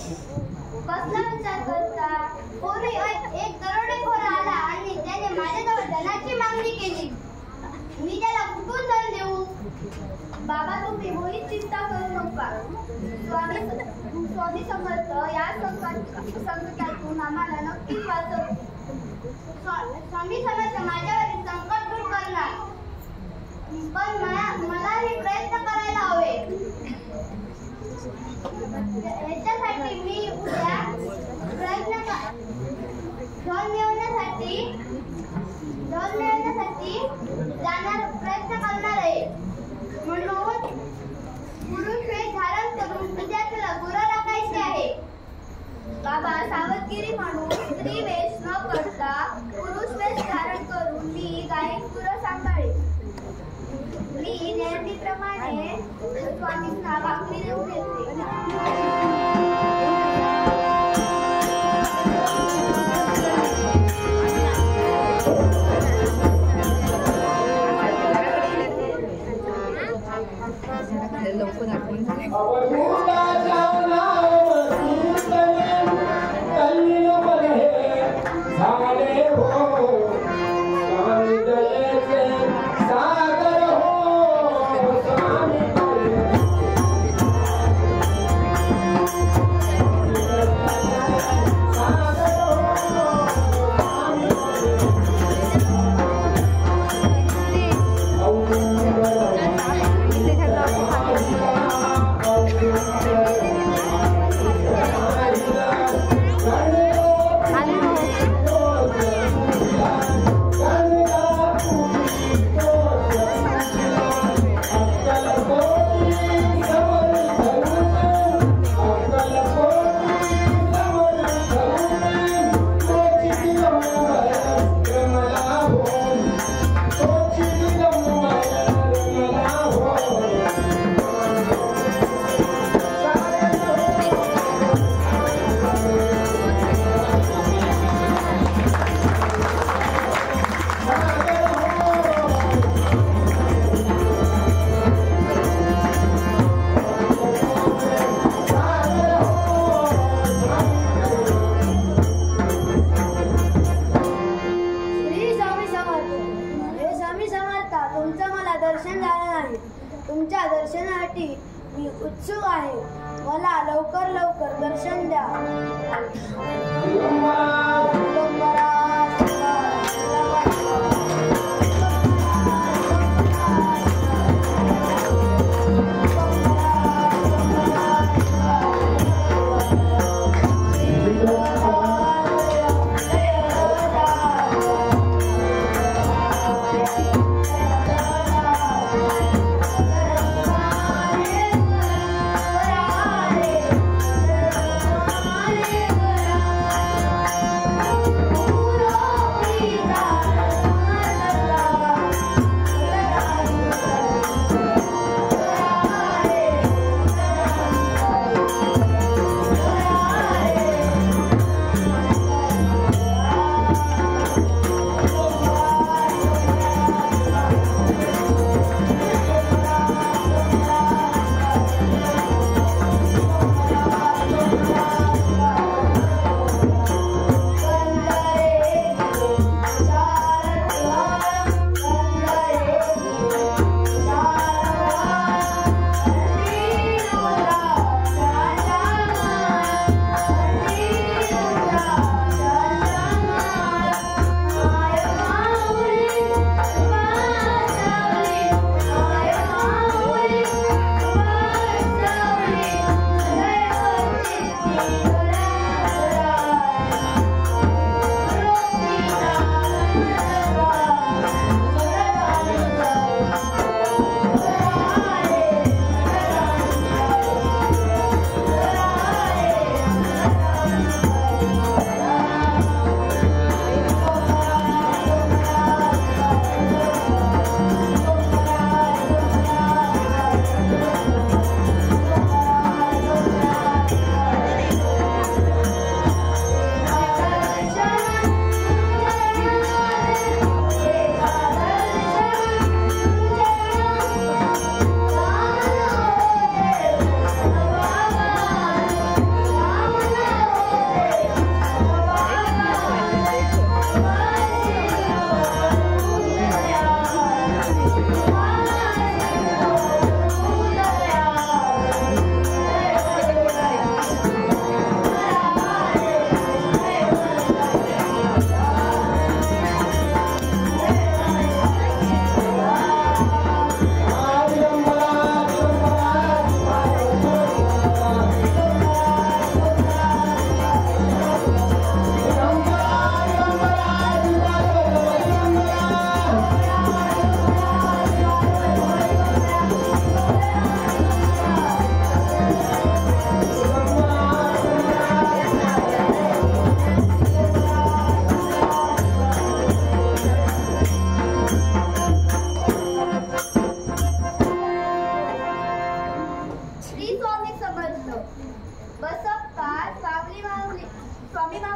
कसला विचार करता? पूर्वी एक दरोडेखोर आला आणि त्याने माझ्याजवळ धनाची मागणी केली. मी त्याला कुठून धन देऊ? बाबा, तुम्ही मुळीच चिंता करू नका. स्वामी समर्थ या संकटातून आम्हाला नक्कीच वाचव. स्वामी समर्थ माझ्यावरील संकट दूर करणार, पण मला हे प्रयत्न करायला हवे. याच्यासाठी मी उद्या धन मिळवण्यासाठी प्रयत्न करणार आहे. म्हणून पुरुष वेश धारण करून विद्यार्थ्याला गुरु राखायचे आहे. बाबा, सावधगिरी म्हणून स्त्री वेश न करता पुरुष वेश धारण करून मी गायक गुरु सांभाळेन. मी नेहमीप्रमाणे स्वामींना भाकरी देऊन येते. तुमच्या दर्शनासाठी मी उत्सुक आहे. मला लवकर दर्शन द्या.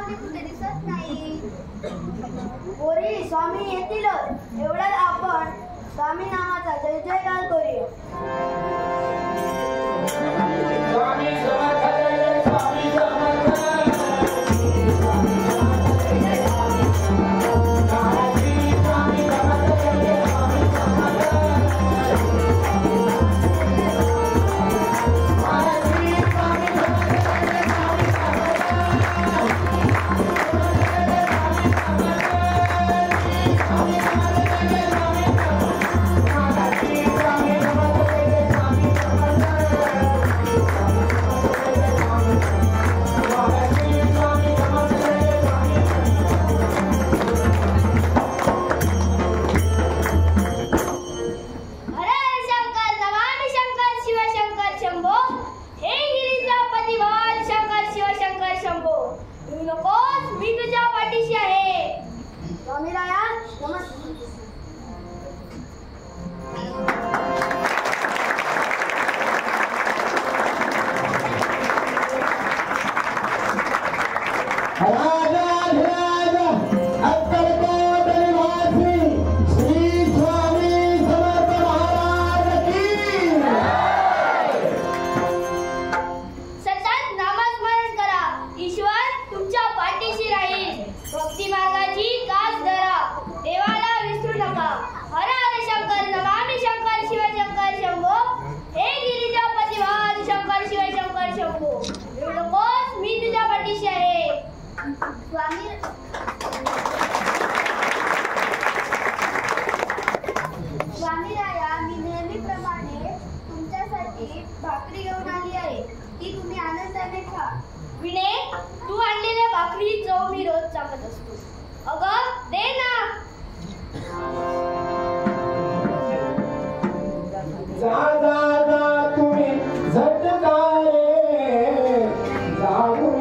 स्वामी कुठे दिसत नाही. पोरी स्वामी येतीलच, एवढ्यात आपण स्वामी नावाचा जय जयकार करूया. स्वामी समर्थ जय स्वामी समर्थ. भाकरी घेऊन आली आहे, ती तुम्ही आनंदाने खा. विने, तू आणलेल्या भाकरी चव मी रोज चाखत असतो. अगं दे ना. जा जा जा तुम्ही झटकारे जाऊन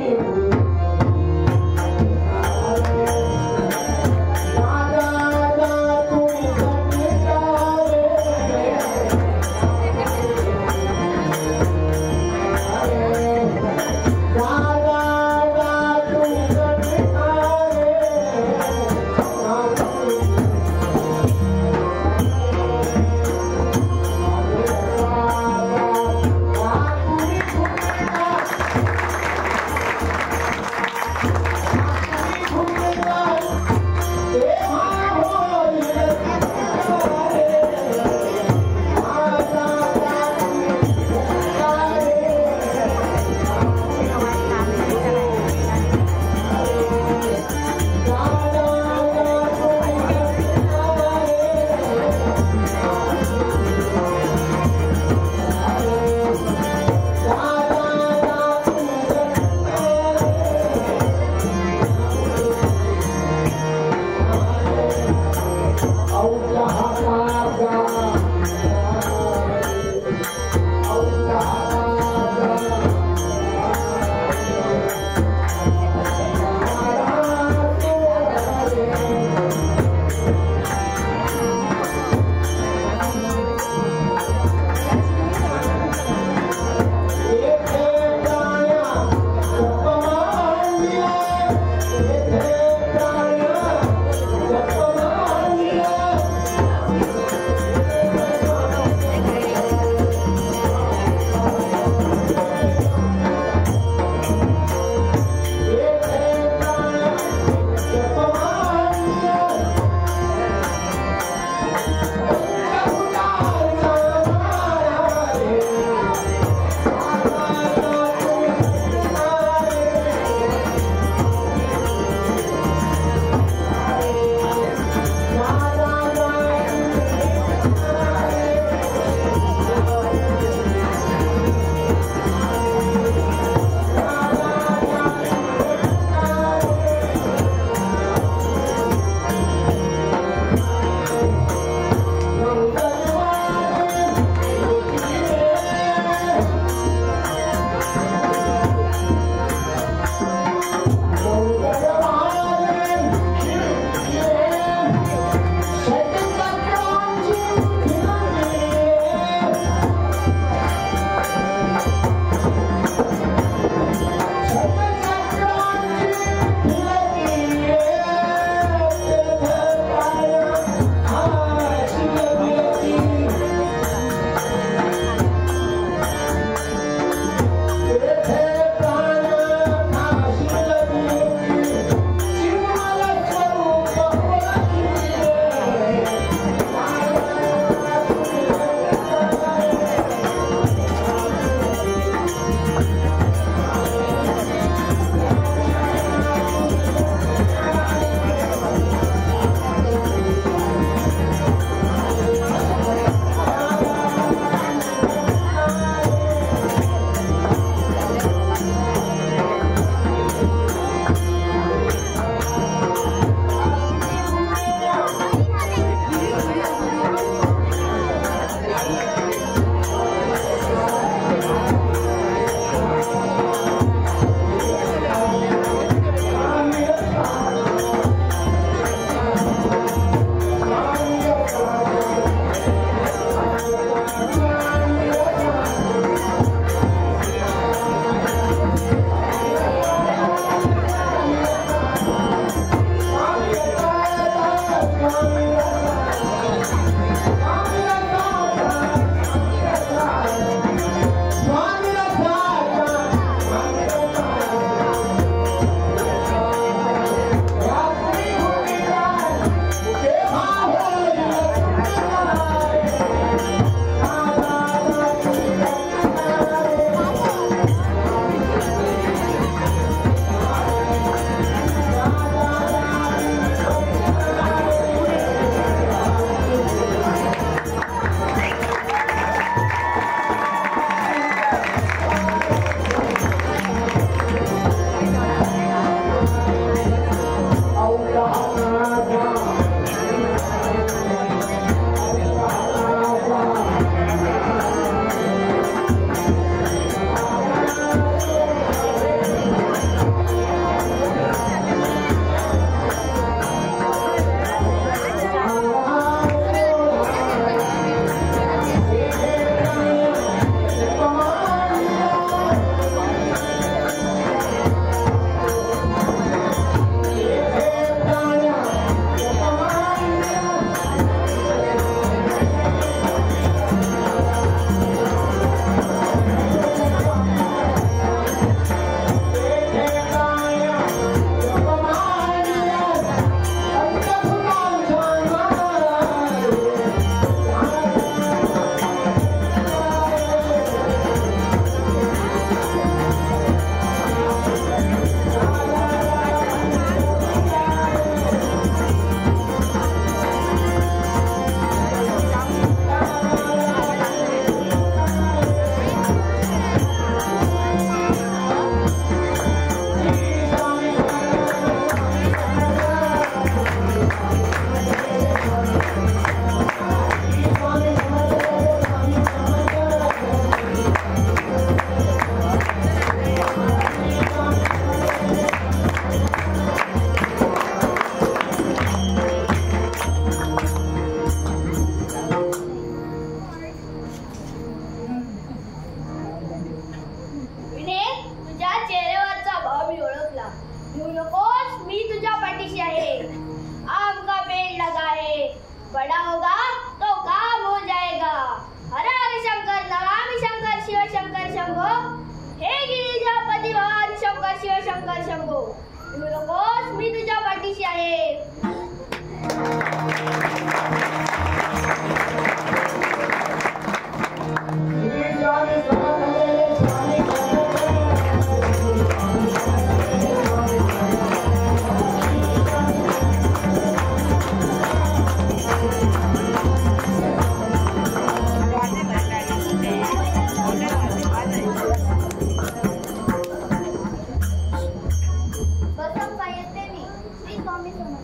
शंकर शंभो, भिवू नकोस, मी तुझ्या पाठीशी आहे. स्वामी समर्थ स्वामी बसप्पा येते मी. श्री स्वामी समर्थ.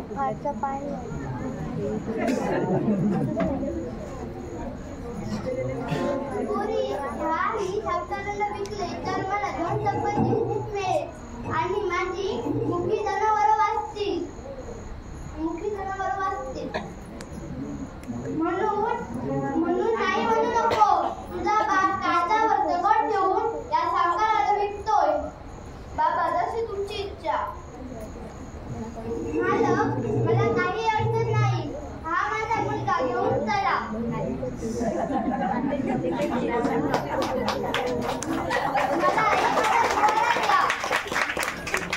पुरी ही सावकाराला विकले तर मला धन संपत्ती मिळेल आणि माझी मुखी जनावरं वाचतील. म्हणून नाही म्हणू नको. तुझा बाप काळजावर दगड ठेवून या सावकाराला विकतोय. बाबा जशी तुमची इच्छा. मालक, मला काही अडचण नाही. हा माझा मुलगा घेऊन चला.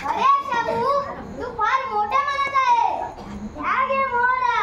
अरे शामू, तू फार मोठ्या मनात आहे. ह्या घे मोहरा.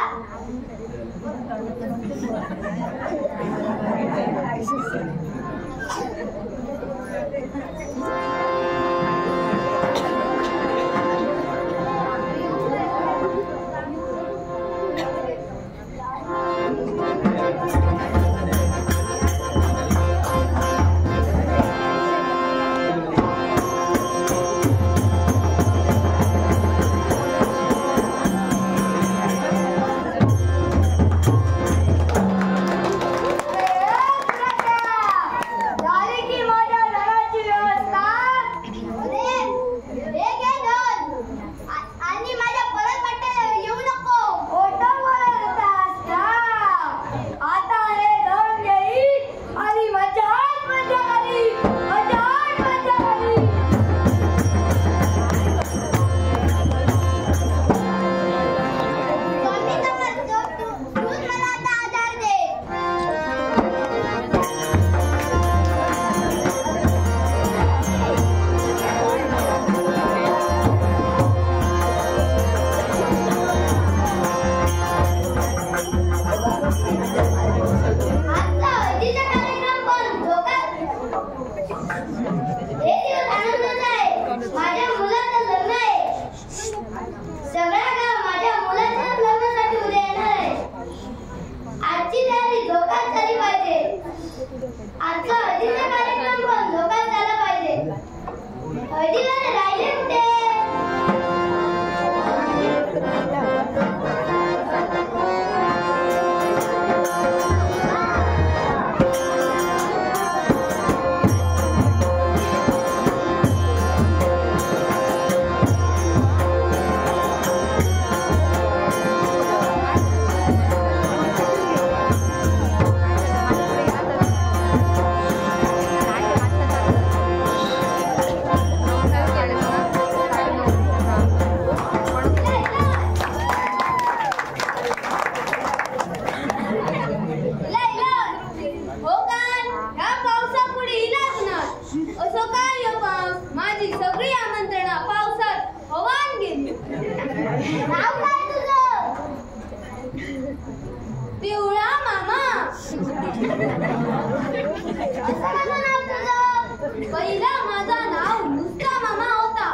पहिला माझा नाव नुसता मामा होता,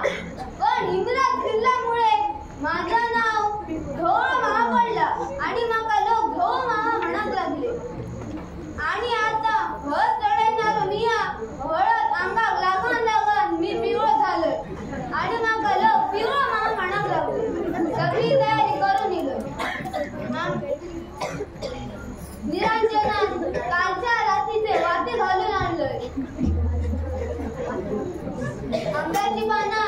पण इंग्रज किल्ल्यामुळे माझं नाव ढोळ मामा पडलं आणि माका लोक ढोळ मामा म्हणत लागले. आणि आता घर चढणारो मिया हळद अंगाक लागून लागून मी पिवळं झालोय आणि माका लोक पिवळं मामा म्हणत लागले. सगळी तयारी करून निघलो. निरंजनात कालच्या रात्रीचे वाते घालून आणलोय. आंब्याची पाना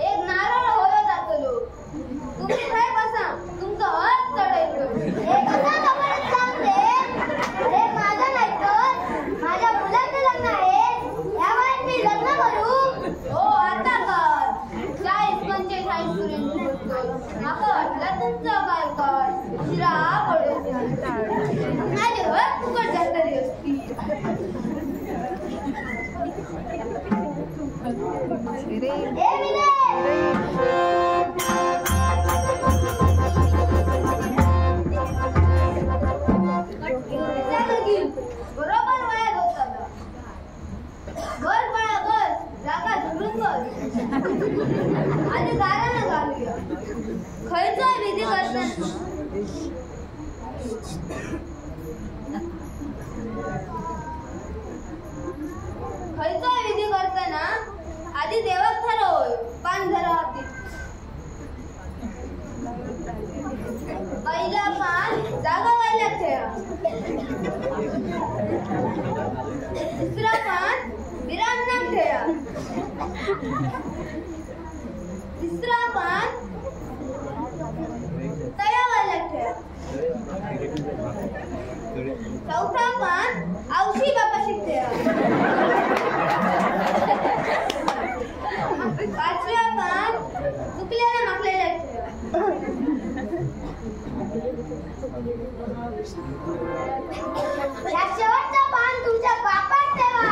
एक नारळ होय जातलो. तुम्ही काय बसा, तुमचं हात चढायचं. हे कसा कपडे सांगते? अरे माझं नाही तर माझ्या मुलाचं लग्न आहे. या वयात मी लग्न करू? हो आता कर. 40-45 पर्यंत माका वाटलं तुमचं काय कर शिरा पडू माझे हात फुकट जातली असती. बरोबर वयात होता. घर पळा घर जागा धरून बस. आणि दारानं घालूया. खयचा विधी करताना आधी देवात ठरव पान धरा हाती. तिसरा पान तळ्यावाला खेळ. चौथा पान आवशी बापाशी खेळ. पाचव्या पान चुकलेला माकलेला खेळ. या शेवटचा पान तुमच्या बापात ठेवा.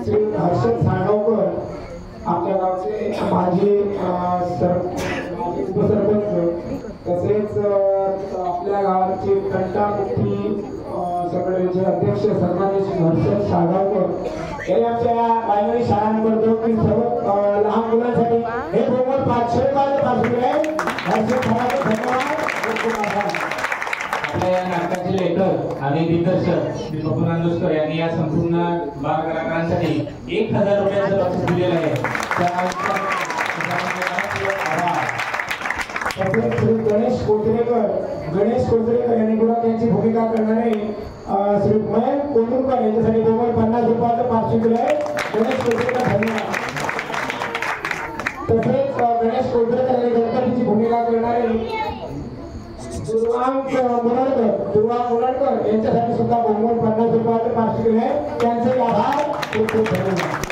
श्री हर्षद साळगावकर आपल्या गावचे माजी उपसरपंच तसेच आपल्या गावाचे कंटामुखी संघटनेचे अध्यक्ष सन्माननीय श्री हर्षद साळगावकर हे आमच्या प्रायमरी शाळा नंबर 2 तील सर्व लहान मुलांसाठी हे प्रोग्राम 500 पासून आहे. हर्षद साळगावकर धन्यवाद. खूप आभार. आपल्या या नाटकाचे लेखक आणि दिग्दर्शक श्री बबन नांदुरकर यांनी या संपूर्ण बाल कलाकारांसाठी 1000 रुपयांचं बक्षीस दिलेलं आहे. श्री गणेश कोचरेकर यांनी गुलाब यांची भूमिका करणारे श्री मयंक कोंडूरकर यांच्यासाठी 50 रुपयाचं पारितोषिक दिलं आहे. गणेश कोचरेकर धन्यवाद. तसेच गणेश कोचरेकर यांनी गणपतीची भूमिका करणारे दुर्वांग मुराडकर यांच्यासाठी सुद्धा 50 रुपयाचं पारितोषिक दिलं आहे. त्यांचे आभार. खूप खूप धन्यवाद.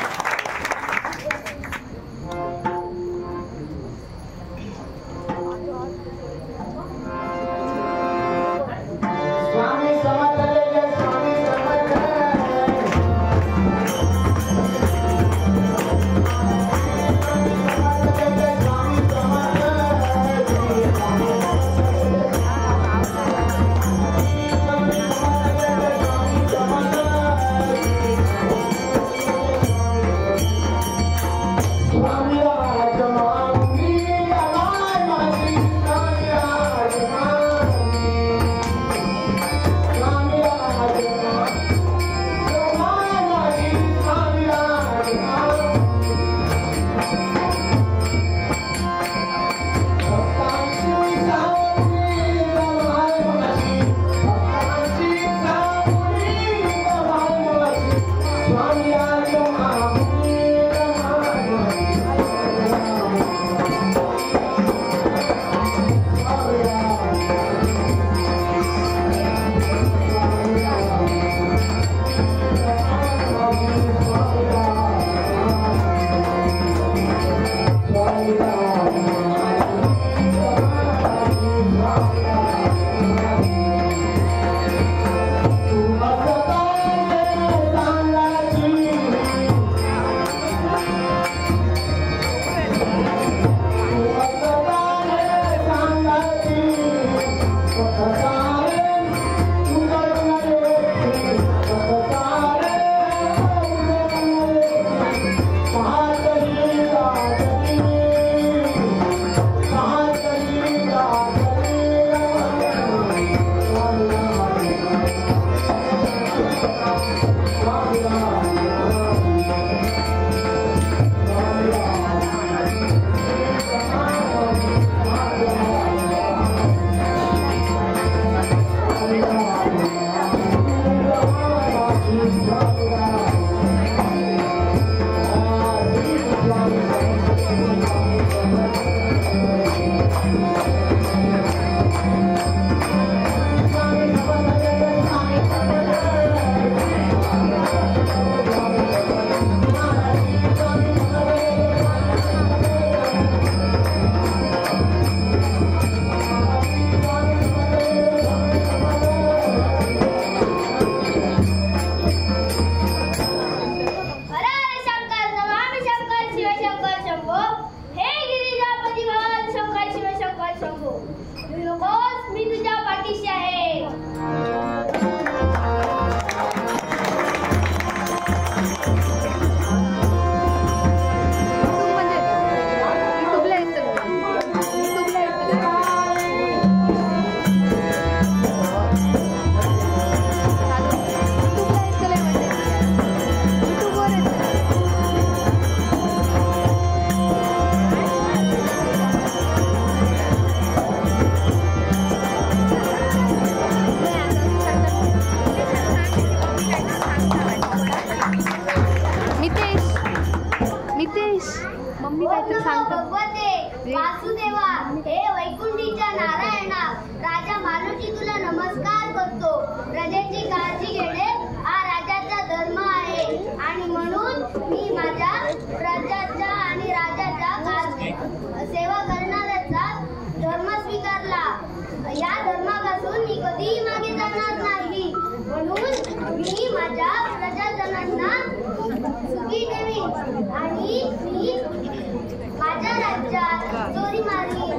मम्मी काहीतरी सांगतो. भगवते वासुदेवा, हे वैकुंठीच्या नारायणा, राजा मानुची तुला नमस्कार करतो. प्रजेची काळजी घेणे हा राजाचा धर्म आहे आणि म्हणून मी माझ्या प्रजाच्या आणि राजाच्या सेवा करणाऱ्याचा धर्म स्वीकारला. या धर्मापासून मी कधीही मागे जाणार नाही. म्हणून मी माझ्या प्रजाजनांना सुखी ठेवीन आणि मी माझ्या राज्यात चोरीमारी,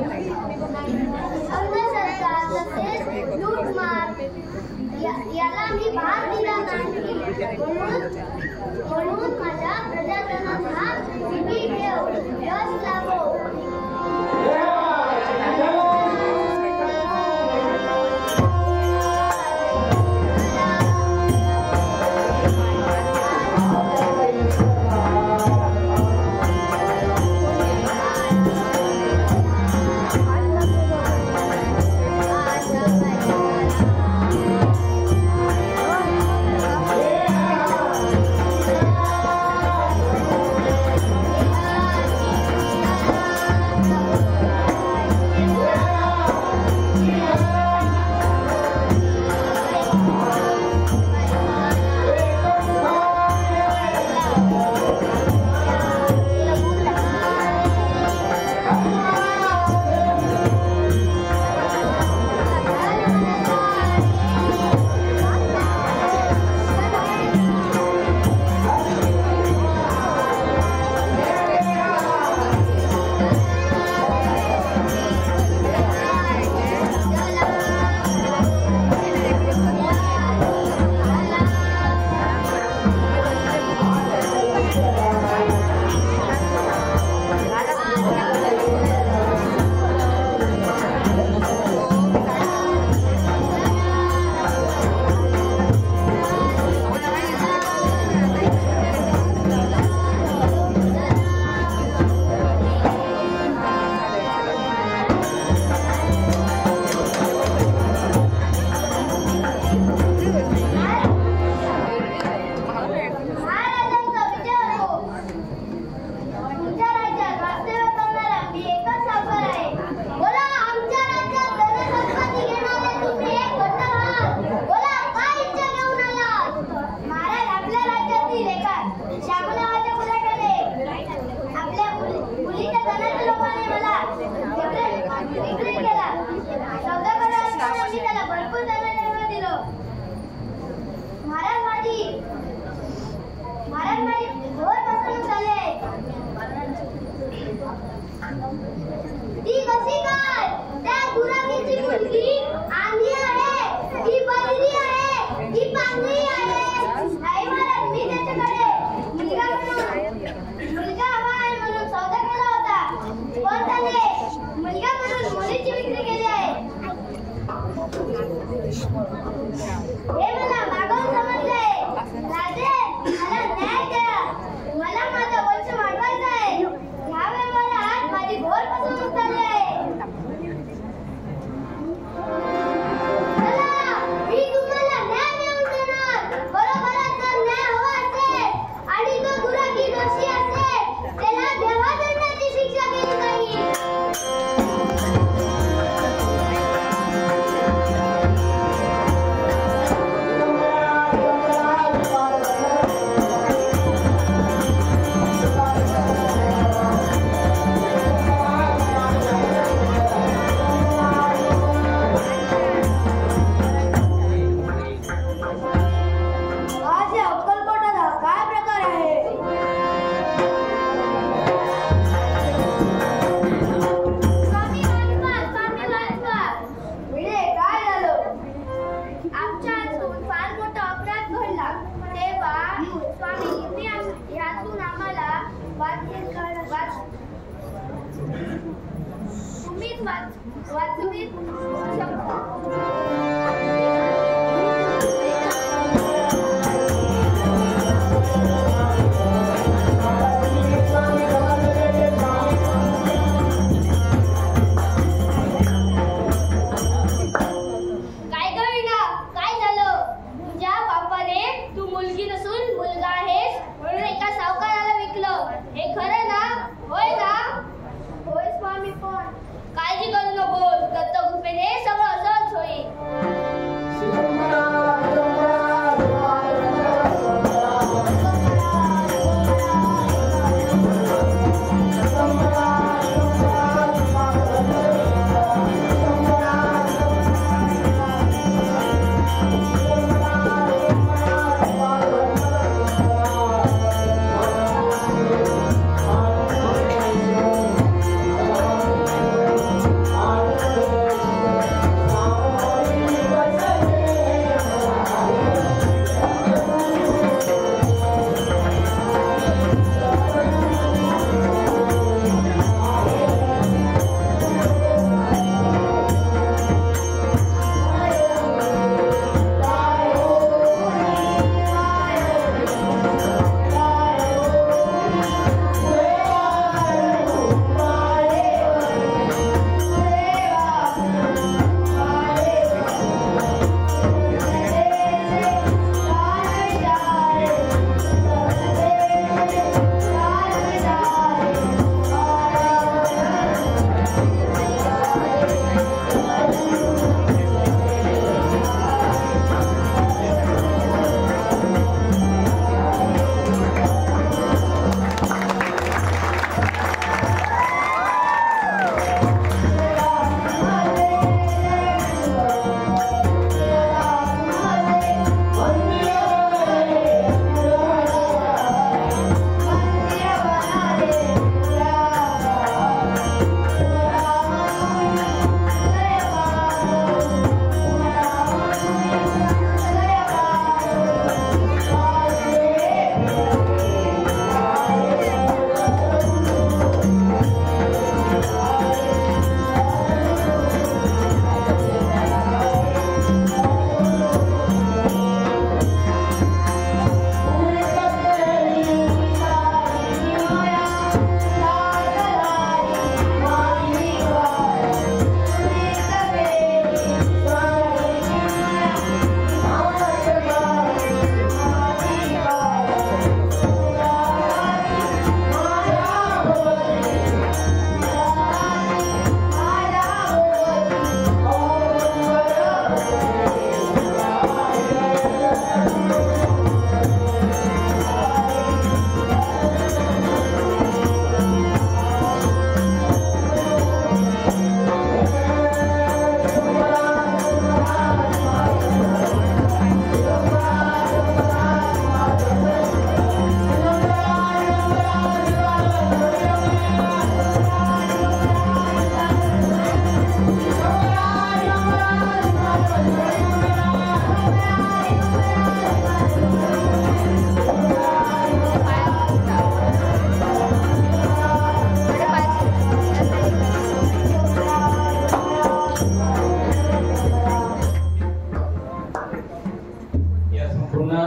अंधश्रद्धा तसेच लूटमार याला मी भाग दिला नाही. म्हणून माझ्या प्रजाजनांना सुखी ठेव, यश लाभो. ती कशी काय? त्या गुराखीची मुलगी आंधी आहे, ती बहिरी आहे, ती पांगरी आहे. नाही महाराज, मी त्याच्याकडे मुलगा हवा आहे म्हणून सौदा केला होता, पण त्याने मुलगा म्हणून मुलीची विक्री केली आहे. हे मला मागून समजलंय. नक्कीच वाचवीत शकता. काय ग वीणा, काय झालं? तुझ्या बापाने तू मुलगी नसून मुलगा आहेस म्हणून एका सावकाराला विकलं, हे खरं ना? होय ना? होय स्वामी, पण काळजी करू नकोस, दत्तक कृपेने सगळं असंच होईल.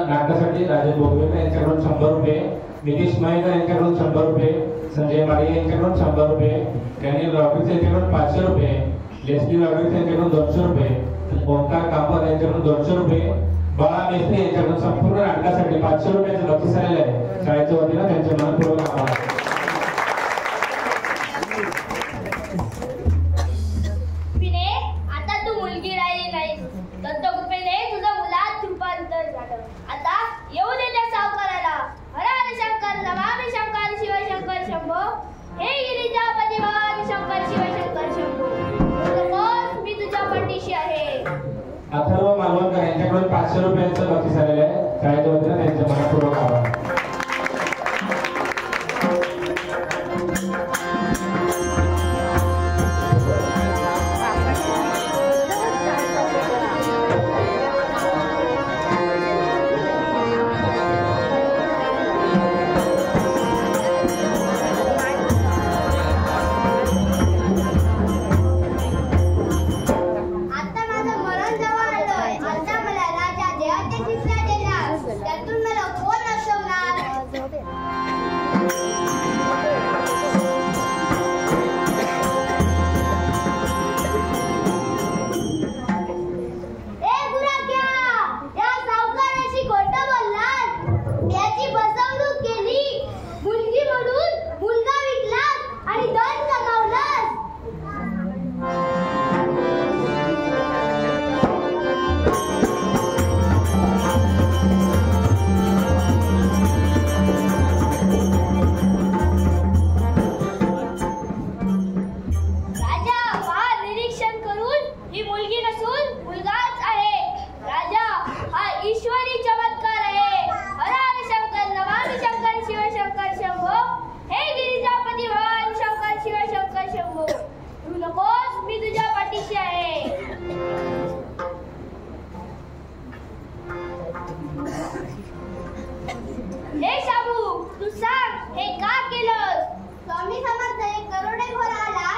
नाटकासाठी राजेश बोगवेकर यांच्याकडून 100 रुपये, नितीश मयेकर यांच्याकडून 100 रुपये, संजय माडिये यांच्याकडून 100 रुपये, डॅनियल रॉड्रिग्स यांच्याकडून 500 रुपये, लेस्ली रॉड्रिग्स यांच्याकडून 200 रुपये, ओंकार कामत यांच्याकडून 200 रुपये, बाळा मेस्त्री यांच्याकडून संपूर्ण नाटकासाठी 500 रुपयाचं बक्षीस आलेलं आहे. शाळेच्या वतीनं त्यांचे मनपूर्वक आभार. आता तू मुलगी राहिली नाही, दत्तकृपेने तुझं मुलात रूपांतर झालं. आता येऊ दे त्या सावकाराला. हर हर शंकर, नमामि शंकर, शिव शंकर शंभो, हे गिरिजापती भवानी शंकर, शिव शंकर शंभो. मी तुझ्या पाठीशी आहे. अथर्व मालवणकर यांच्याकडून 500 रुपयांचं बक्षीस आलेलं आहे. शाळेच्या वतीनं त्यांचे मनपूर्वक आभार. हे शाबू तू सांग हे का केलंस? स्वामी समर्थ एक करोडेखोर आला,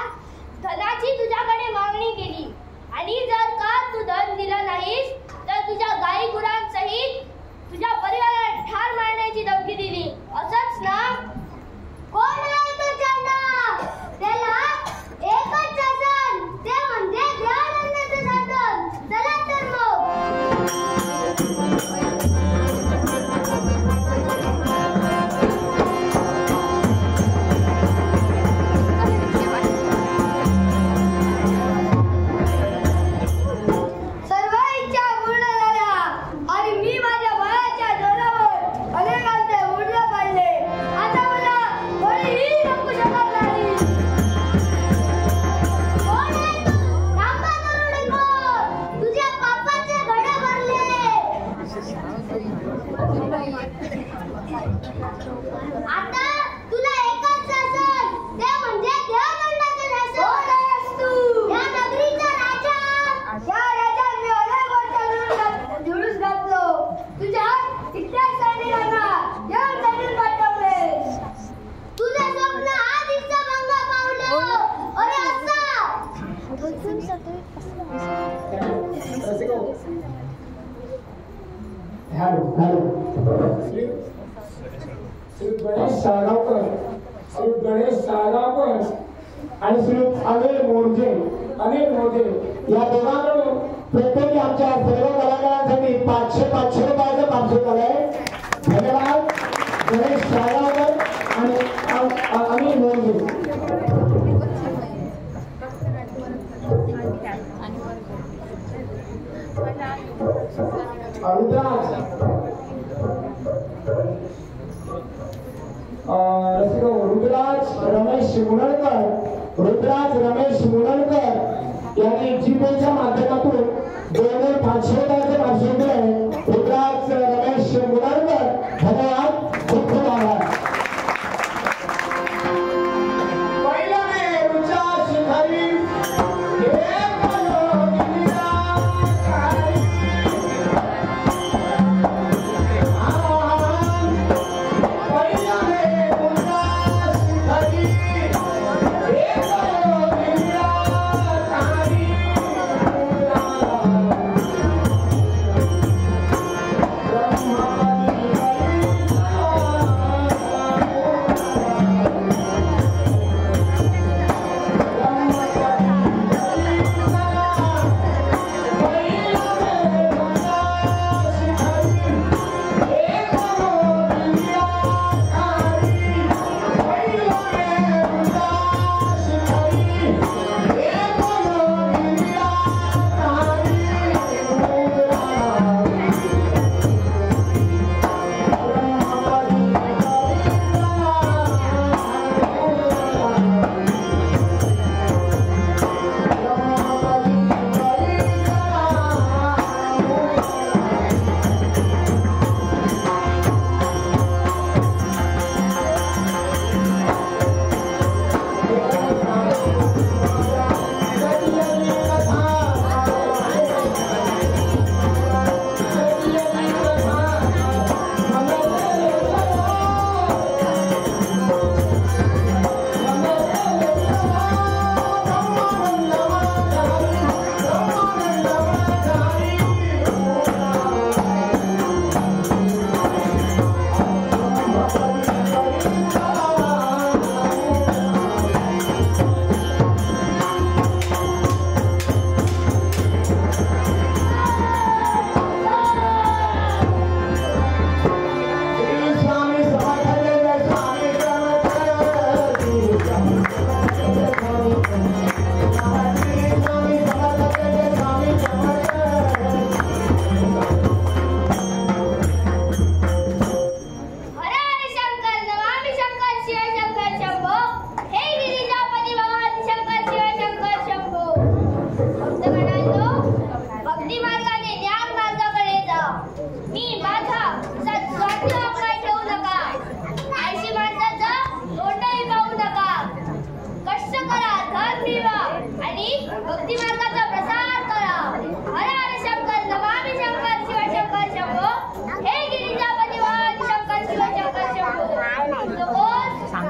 धनाची तुझ्याकडे मागणी केली आणि जर का तू धन दिलं नाहीस तर तुझ्या गाई गुरांसहित तुझ्या परिवाराला ठार मारण्याची धमकी दिली, असंच ना? कोण आहे तो चंडा? त्याला एकच शासन, ते म्हणजे देवानंदाचं शासन. चला तर सर्व इच्छा पूर्ण झाल्या आणि मी माझ्या बळाच्या जोरावर अनेकांचे मुडदे पाडले. आता मला कोणीही रोखू शकत नाही. कोण आहे तू? रामबा करुणेकर, तुझ्या पापाचे घडे भरले. आता तुला एकच शासन, ते म्हणजे देवानंदाचे शासन. कोण आहेस तू? या नगरीचा राजा. या राजाने मी अनेक वर्षांपासून जुलूस घातलो. तुझ्या कित्येक सैनिकांना येऊन सैनिक पाठवले. तुझे स्वप्न आज भंग पावलं. अरे असा श्री गणेश साळगावकर, श्री गणेश साळगावकर आणि श्री अनिल मोर्जे या दोघांकडून प्रत्येकी आमच्या सर्व कलाकारांसाठी 500 रुपयाचं पार्सल आलंय. धन्यवाद गणेश साळगावकर आणि अनिल मोर्जे. रुद्राज रमेश मुनळकर यांनी जीपेच्या माध्यमातून 2500 रुपयाचे पार्सल दिले. रुद्राज रमेश मुनळकर, धन्यवाद, खूप खूप आभार.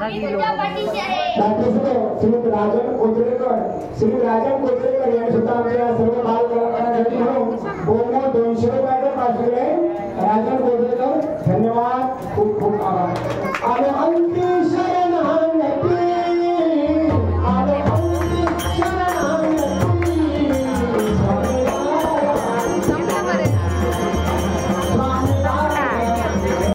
मी तुझ्या पाठीशी आहे. श्री राजन कोचरेकर यांनी सुद्धा आमच्या सर्व बाल कलाकारांसाठी म्हणून 200 रुपयाचं पाठवले. राजन कोचरेकर धन्यवाद, खूप खूप आभार.